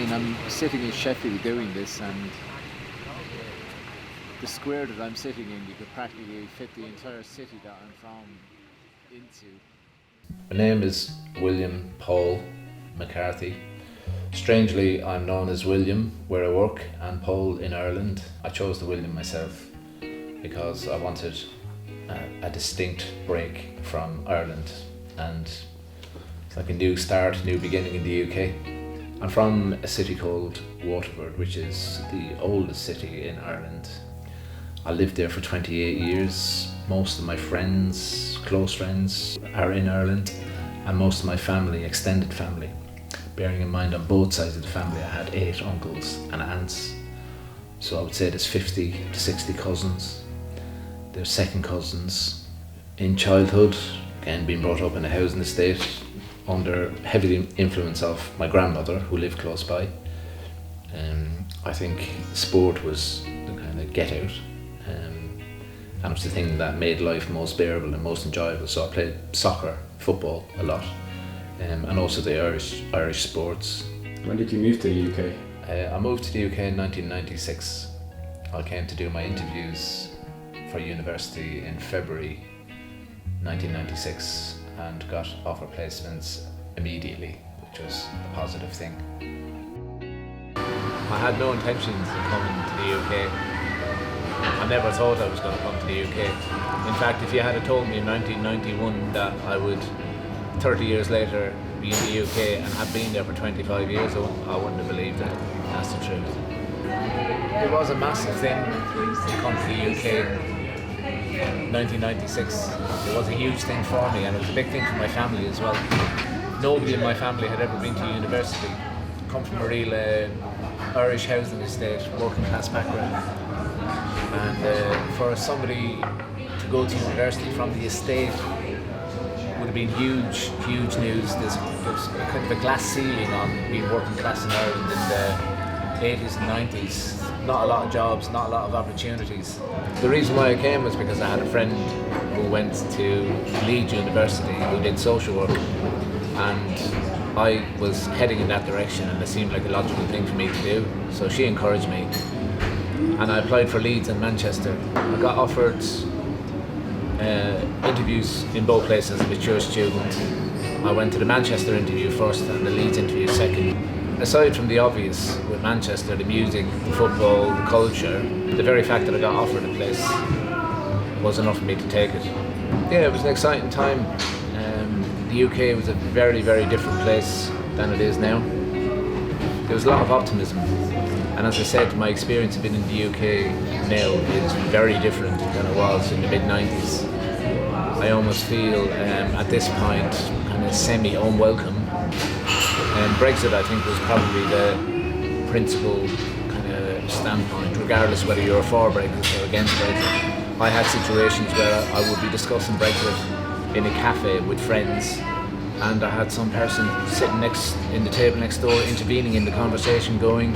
mean, I'm sitting in Sheffield doing this, and the square that I'm sitting in, you could practically fit the entire city that I'm from into. My name is William Paul McCarthy. Strangely, I'm known as William where I work and Paul in Ireland. I chose the William myself because I wanted a distinct break from Ireland, and it's like a new start, new beginning in the UK. I'm from a city called Waterford, which is the oldest city in Ireland. I lived there for 28 years. Most of my friends, close friends, are in Ireland, and most of my family, extended family. Bearing in mind on both sides of the family, I had 8 uncles and aunts. So I would say there's 50 to 60 cousins. There's second cousins in childhood, again being brought up in a housing estate under heavy influence of my grandmother who lived close by. I think sport was the kind of get out. And it was the thing that made life most bearable and most enjoyable. So I played soccer, football a lot, and also the Irish sports. When did you move to the UK? I moved to the UK in 1996. I came to do my interviews for university in February 1996 and got offer placements immediately, which was a positive thing. I had no intentions of coming to the UK. I never thought I was going to come to the UK. In fact, if you had told me in 1991 that I would, 30 years later, be in the UK and have been there for 25 years, I wouldn't have believed it. That's the truth. It was a massive thing to come to the UK. 1996. It was a huge thing for me, and it was a big thing for my family as well. Nobody in my family had ever been to university. Come from a real Irish housing estate, working class background. And for somebody to go to university from the estate would have been huge news. There's kind of a glass ceiling on being working class in Ireland in the 80s and 90s. Not a lot of jobs, not a lot of opportunities. The reason why I came was because I had a friend who went to Leeds University who did social work, and I was heading in that direction and it seemed like a logical thing for me to do. So she encouraged me, and I applied for Leeds and Manchester. I got offered interviews in both places as a mature student. I went to the Manchester interview first and the Leeds interview second. Aside from the obvious with Manchester, the music, the football, the culture, the very fact that I got offered a place was enough for me to take it. Yeah, it was an exciting time. The UK was a very, very different place than it is now. There was a lot of optimism, and as I said, my experience of being in the UK now is very different than it was in the mid-90s. I almost feel at this point kind of semi-unwelcome. Brexit, I think, was probably the principal kind of standpoint, regardless whether you're for Brexit or against Brexit. I had situations where I would be discussing Brexit in a cafe with friends, and I had some person sitting in the table next door intervening in the conversation going,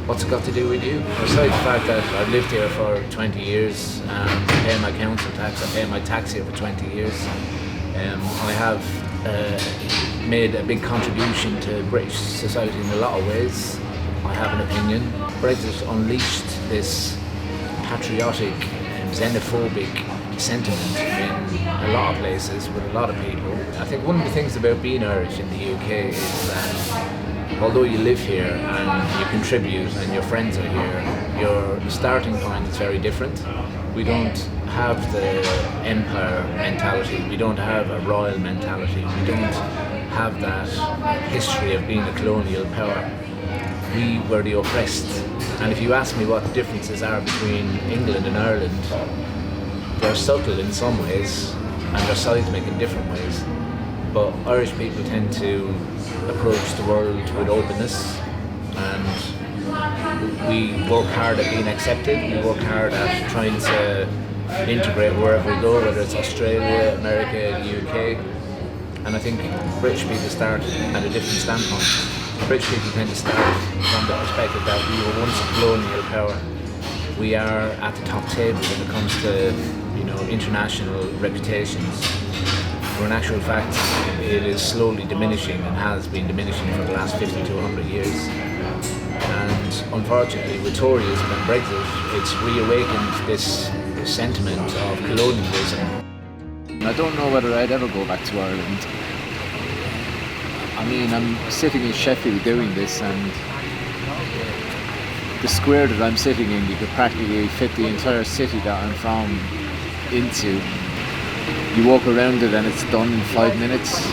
"What's it got to do with you?" Besides the fact that I've lived here for 20 years, I pay my council tax, I pay my tax here for 20 years, I have made a big contribution to British society in a lot of ways. I have an opinion. Brexit unleashed this patriotic and xenophobic sentiment in a lot of places with a lot of people. I think one of the things about being Irish in the UK is that although you live here and you contribute and your friends are here, your starting point is very different. We don't have the empire mentality, we don't have a royal mentality, we don't have that history of being a colonial power. We were the oppressed, and if you ask me what the differences are between England and Ireland, they're subtle in some ways and they're seismic in different ways. But Irish people tend to approach the world with openness, and we work hard at being accepted, we work hard at trying to integrate wherever we go, whether it's Australia, America, the UK. And I think British people start at a different standpoint. British people tend to start from the perspective that we were once a colonial power. We are at the top table when it comes to, international reputations. For in actual fact, it is slowly diminishing and has been diminishing for the last 50 to 100 years. unfortunately, with tourism and Brexit, it's reawakened this sentiment of colonialism. I don't know whether I'd ever go back to Ireland. I mean, I'm sitting in Sheffield doing this, and the square that I'm sitting in, you could practically fit the entire city that I'm from into. You walk around it and it's done in 5 minutes.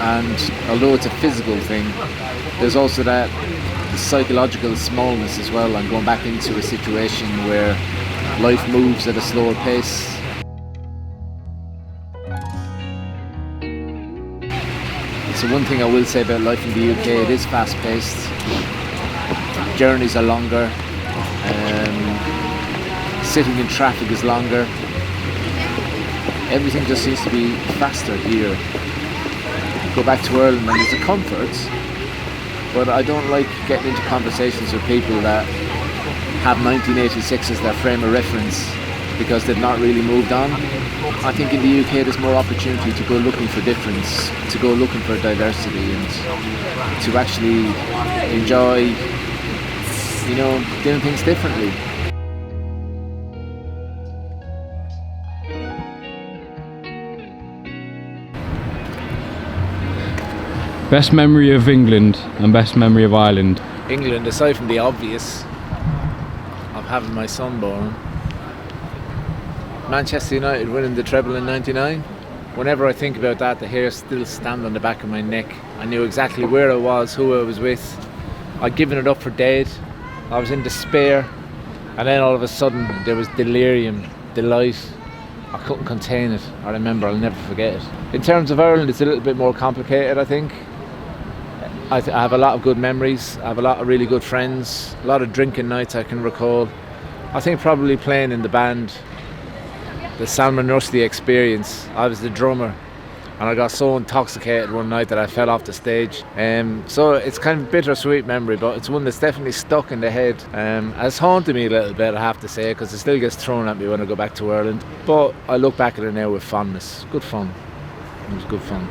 And although it's a physical thing, there's also that psychological smallness as well. I'm going back into a situation where life moves at a slower pace. So one thing I will say about life in the UK, it is fast paced. Journeys are longer. Sitting in traffic is longer. Everything just seems to be faster here. Go back to Ireland and it's a comfort, but I don't like getting into conversations with people that have 1986 as their frame of reference because they've not really moved on. I think in the UK there's more opportunity to go looking for difference, to go looking for diversity, and to actually enjoy, doing things differently. Best memory of England and best memory of Ireland? England, aside from the obvious of having my son born. Manchester United winning the treble in '99. Whenever I think about that, the hairs still stand on the back of my neck. I knew exactly where I was, who I was with. I'd given it up for dead. I was in despair, and then all of a sudden there was delirium, delight. I couldn't contain it. I remember, I'll never forget it. In terms of Ireland, it's a little bit more complicated, I think. I have a lot of good memories. I have a lot of really good friends. A lot of drinking nights I can recall. I think probably playing in the band, the Salman Rushdie experience. I was the drummer, and I got so intoxicated one night that I fell off the stage. So it's kind of a bittersweet memory, but it's one that's definitely stuck in the head. It's haunted me a little bit, I have to say, because it still gets thrown at me when I go back to Ireland. But I look back at it now with fondness. Good fun. It was good fun.